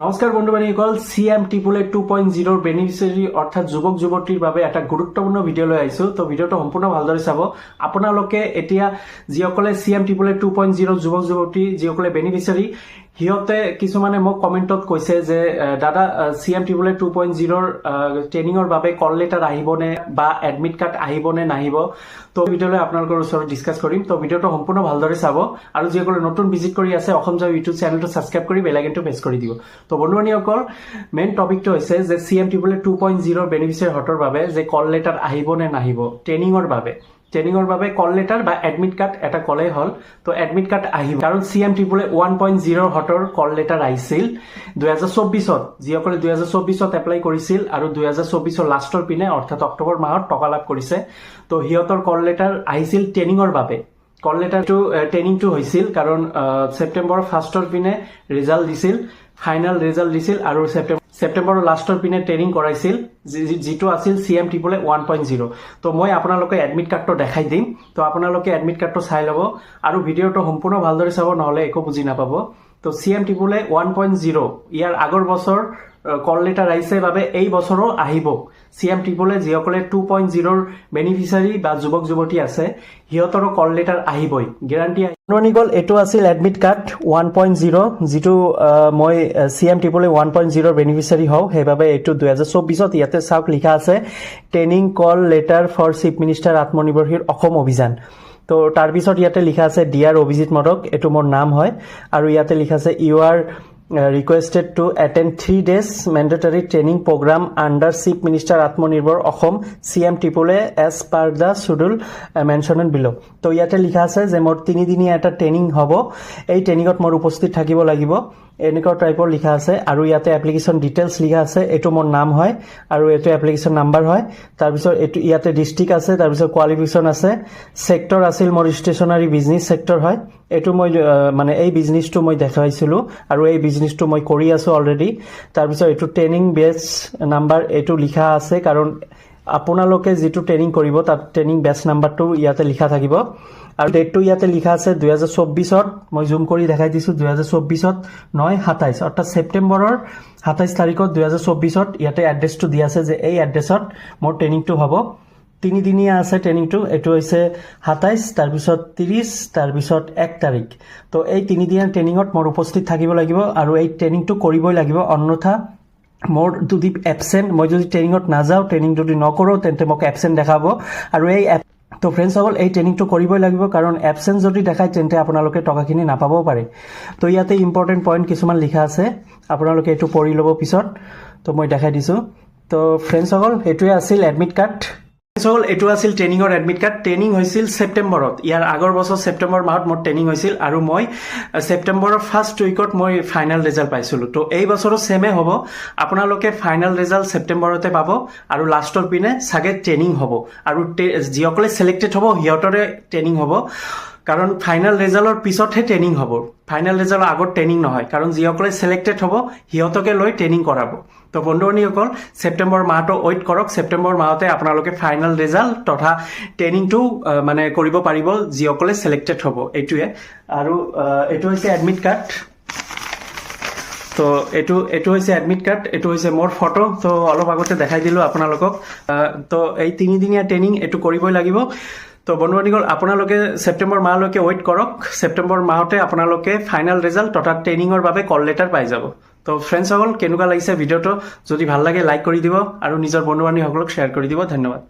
নমস্কাৰ বন্ধু বান্ধৱীসকল, CM টিপুলে 2.0 beneficiary অৰ্থাৎ যুৱক যুৱতীৰ বাবে এটা গুৰুত্বপূৰ্ণ ভিডিঅ' লৈ আহিছো। তো ভিডিঅ'টো সম্পূৰ্ণ ভালদৰে চাব। আপোনালোকে এতিয়া যিসকলে CM টিপুলে 2.0 যুৱক যুৱতী যিসকলে বেনিফিচিয়াৰী, সিহঁতে কিছুমানে মোক কমেণ্টত কৈছে যে দাদা CM টিপুলে 2.0 ট্ৰেইনিঙৰ বাবে কল লেটাৰ আহিবনে বা এডমিট কাৰ্ড আহিবনে নাহিব। তো ভিডিঅ'লৈ আপোনালোকৰ ওচৰত ডিছকাছ কৰিম। তো ভিডিঅ'টো সম্পূৰ্ণ ভালদৰে চাব আৰু যিসকলে নতুন ভিজিট কৰি আছে অসম জব ইউটিউব চেনেলটো ছাবস্ক্ৰাইব কৰি বেল আইকনটো প্ৰেছ কৰি দিব। তো বন্ধু বান্ধৱীসকল, মেইন টপিকটো হৈছে যে CM টিপুলে 2.0 বেনিফিচিয়াৰী হটৰ বাবে যে কল লেটাৰ আহিবনে নাহিব ট্ৰেইনিঙৰ বাবে কল লেটাৰ বা এডমিট কাৰ্ড এটা কলেই হ'ল। তো এডমিট কাৰ্ড আহিব কাৰণ CM টিপুলে 1.0 হটৰ কল লেটাৰ আহিছিল 2024-ত। যিসকলে 2024-ত এপ্লাই কৰিছিল আৰু 2024-ৰ লাষ্টৰ পিনে অৰ্থাৎ অক্টোবৰ মাহত টকা লাভ কৰিছে, তো সিহঁতৰ কল লেটাৰ আহিছিল ট্ৰেইনিঙৰ বাবে। কল লেটাৰটো ট্ৰেইনিংটো হৈছিল কাৰণ ছেপ্টেম্বৰৰ ফাৰ্ষ্টৰ পিনে ৰিজাল্ট দিছিল, ফাইনেল ৰিজাল্ট দিছিল আৰু ছেপ্টেম্বৰৰ লাষ্টৰ পিনে ট্ৰেইনিং কৰাইছিল, যিটো আছিল CM টিপুলে 1.0। তো মই আপোনালোকে এডমিট কাৰ্ডটো দেখাই দিম। তো আপোনালোকে এডমিট কাৰ্ডটো চাই ল'ব আৰু ভিডিঅ'টো সম্পূৰ্ণ ভালদৰে চাব, নহ'লে একো বুজি নাপাব। তো CM টিপুলে 1.0 ইয়াৰ আগৰ বছৰ কল লেটাৰ আহিছে বাবে এই বছৰো আহিব। CM টিপুলে যিসকলে 2.0 বেনিফিচিয়াৰী বা যুৱক যুৱতী আছে সিহঁতৰো কল লেটাৰ আহিবই, গেৰাণ্টি গ'ল। এইটো আছিল এডমিট কাৰ্ড 1.0, যিটো মই CM টিপুলে 1.0 বেনিফিচিয়াৰী হওঁ, সেইবাবে এইটো 2024-ত ইয়াতে চাওক লিখা আছে training call letter for chief minister আত্মনিৰ্ভৰশীল অসম অভিযান। তো তাৰপিছত ইয়াতে লিখা আছে ডিয়াৰ অভিজিত মদক, এইটো মোৰ নাম হয়, আৰু ইয়াতে লিখা আছে you are requested to attend 3 days mandatory training program under Chief Minister Atmanirbhar Assam CM টিপুলে as per the schedule mentioned below। তো ইয়াতে লিখা আছে যে মোৰ 3 দিনীয়া এটা ট্ৰেইনিং হ'ব, এই ট্ৰেইনিঙত মোৰ উপস্থিত থাকিব লাগিব, এনেকুৱা টাইপৰ লিখা আছে। আৰু ইয়াতে এপ্লিকেশ্যন ডিটেইলছ লিখা আছে, এইটো মোৰ নাম হয় আৰু এইটো এপ্লিকেশ্যন নাম্বাৰ হয়। তাৰপিছত এইটো ইয়াতে ডিষ্ট্ৰিক্ট আছে, তাৰপিছত কোৱালিফিকেশ্যন আছে, ছেক্টৰ আছিল মোৰ ষ্টেচনাৰী বিজনেছ ছেক্টৰ হয়। এইটো মই মানে এই বিজনেছটো মই দেখাইছিলোঁ আৰু এই বিজনেছটো মই কৰি আছোঁ অলৰেডি। তাৰপিছত এইটো ট্ৰেইনিং বেচ নাম্বাৰ এইটো লিখা আছে, কাৰণ আপোনালোকে যিটো ট্ৰেইনিং কৰিব তাত ট্ৰেইনিং বেচ নাম্বাৰটো ইয়াতে লিখা থাকিব। আৰু ডেটটো ইয়াতে লিখা আছে 2024-ত, মই জুম কৰি দেখাই দিছোঁ, 2024-ত নহয় 27, অৰ্থাৎ ছেপ্টেম্বৰৰ 27 তাৰিখত 2024-ত ইয়াতে এড্ৰেছটো দিয়া আছে যে এই এড্ৰেছত মোৰ ট্ৰেইনিংটো হ'ব। 3 দিনীয়া আছে ট্ৰেইনিংটো, এইটো হৈছে 27, তাৰপিছত 30, তাৰপিছত 1 তাৰিখ। তো এই 3 দিনীয়া ট্ৰেইনিঙত মোৰ উপস্থিত থাকিব লাগিব আৰু এই ট্ৰেইনিংটো কৰিবই লাগিব, অন্যথা মোৰ যদি এবচেণ্ট, মই যদি ট্ৰেইনিঙত নাযাওঁ, ট্ৰেইনিং যদি নকৰোঁ, তেন্তে মোক এবচেণ্ট দেখাব। আৰু তো ফ্ৰেণ্ডছসকল, এই ট্ৰেইনিংটো কৰিবই লাগিব, কাৰণ এবচেণ্ট যদি দেখায় তেন্তে আপোনালোকে টকাখিনি নাপাবও পাৰে। তো ইয়াতে ইম্পৰ্টেণ্ট পইণ্ট কিছুমান লিখা আছে, আপোনালোকে এইটো পঢ়ি ল'ব পিছত। তো মই দেখাই দিছোঁ। তো ফ্ৰেণ্ডছসকল, এইটোৱে আছিল এডমিট কাৰ্ড। এইটো আছিল ট্ৰেইনিঙৰ এডমিট কাৰ্ড। ট্ৰেইনিং হৈছিল ছেপ্টেম্বৰত, ইয়াৰ আগৰ বছৰ ছেপ্টেম্বৰ মাহত মোৰ ট্ৰেইনিং হৈছিল আৰু মই ছেপ্টেম্বৰৰ ফাৰ্ষ্ট উইকত মই ফাইনেল ৰিজাল্ট পাইছিলোঁ। তো এই বছৰো ছেমে হ'ব, আপোনালোকে ফাইনেল ৰিজাল্ট ছেপ্টেম্বৰতে পাব আৰু লাষ্টৰ পিনে চাগে ট্ৰেইনিং হ'ব। আৰু যিসকলে ছিলেক্টেড হ'ব সিহঁতৰে ট্ৰেইনিং হ'ব, কাৰণ ফাইনেল ৰিজাল্টৰ পিছতহে ট্ৰেইনিং হ'ব, ফাইনেল ৰিজাল্টৰ আগত ট্ৰেইনিং নহয়, কাৰণ যিসকলে ছিলেক্টেড হ'ব সিহঁতকে লৈ ট্ৰেইনিং কৰাব। তো বন্ধু বান্ধৱীসকল, ছেপ্টেম্বৰ মাহটো ৱেইট কৰক, ছেপ্টেম্বৰ মাহতে আপোনালোকে ফাইনেল ৰিজাল্ট তথা ট্ৰেইনিংটো মানে কৰিব পাৰিব যিসকলে ছিলেক্টেড হ'ব, এইটোৱে। আৰু এইটো হৈছে এডমিট কাৰ্ড। তো এইটো হৈছে এডমিট কাৰ্ড, এইটো হৈছে মোৰ ফটো। তো অলপ আগতে দেখাই দিলোঁ আপোনালোকক। তো এই 3 দিনীয়া ট্ৰেইনিং এইটো কৰিবই লাগিব। তো বন্ধু বান্ধৱীসকল, আপোনালোকে ছেপ্টেম্বৰ মাহলৈকে ৱেইট কৰক, ছেপ্টেম্বৰ মাহতে আপোনালোকে ফাইনেল ৰিজাল্ট তথা ট্ৰেইনিঙৰ বাবে কল লেটাৰ পাই যাব। তো ফ্ৰেণ্ডছসকল, কেনেকুৱা লাগিছে ভিডিঅ'টো? যদি ভাল লাগে লাইক কৰি দিব আৰু নিজৰ বন্ধু বান্ধৱীসকলক শ্বেয়াৰ কৰি দিব। ধন্যবাদ।